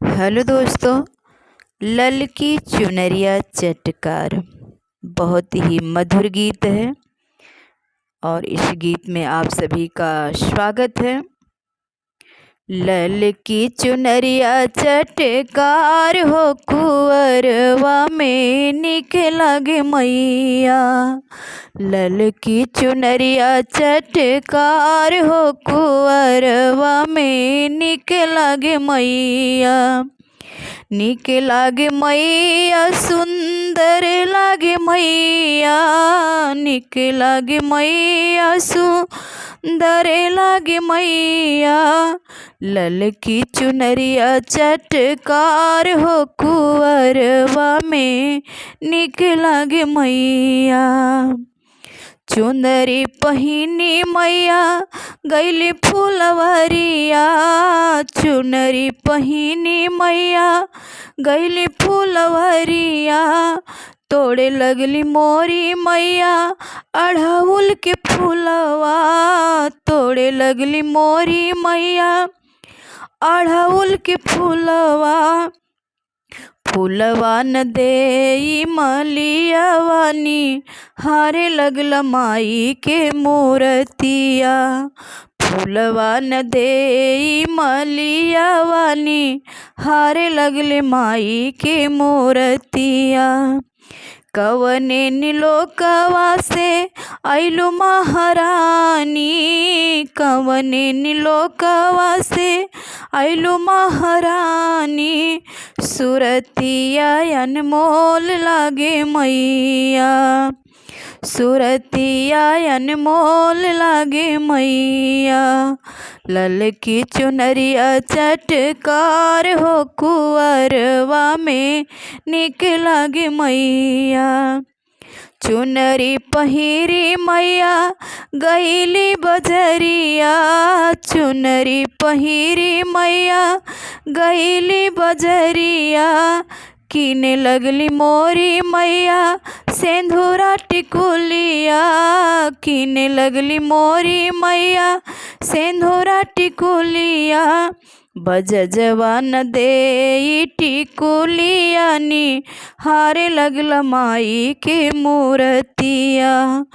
Hello दोस्तों। ललकी चुनरिया चटकार बहुत ही मधुर गीत है और इस गीत में आप सभी का स्वागत है। ललकी चुनरिया चटकार हो कुंवरवा में निक लागे मैया। ललकी चुनरिया चटकार हो कुंवरवा में निक लागे मैया। निक लागे मैया सुंदर लागे मैया। निक लागे मैया सुंदर लागे मैया। ललकी चुनरिया चटकार हो कुंवरवा में निक लागे मैया। चुनरी पहिनी मैया गैली फुलवरिया। चुनरी पहिनी मैया गैली फुलवरिया। तोड़े लगली मोरी मैया अड़हुल के फूलवा। तोड़े लगली मोरी मैया अड़हुल के फूलवा। फूलवा न देई मलियावानी हारे लगल माई के मूर्तिया। फूलवा न देई मलियावानी हारे लगले माई के मूर्तिया। कवने नीलोकवा से आइलु महारानी। कवने नीलोकवा से आइलु महारानी। सुरतिया अनमोल लागे मैया। सुरतिया अनमोल लागे मैया। ललकी चुनरिया चटकार हो कुंवरवा में निक लागे मैया। चुनरी पहिरी मैया गैली बजरिया। चुनरी पहिरी मैया गैली बजरिया। कीने लगली मोरी मैया सेंधुरा टिकुलिया। कीने लगली मोरी मैया सेंधुरा टिकुलिया। बजजवा न देई टिकुलिया नी हारे लगल माई के मूर्तिया।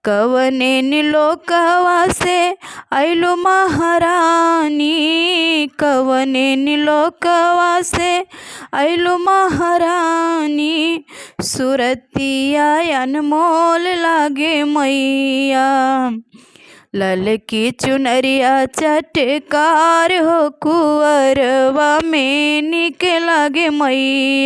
कवने नीलोकवा से आइलु महारानी। कवने नीलोकवा से आइलु महारानी। सुरतिया अनमोल लागे मैया। ललकी चुनरिया चटकार हो कुंवरवा में निक लागे मैया।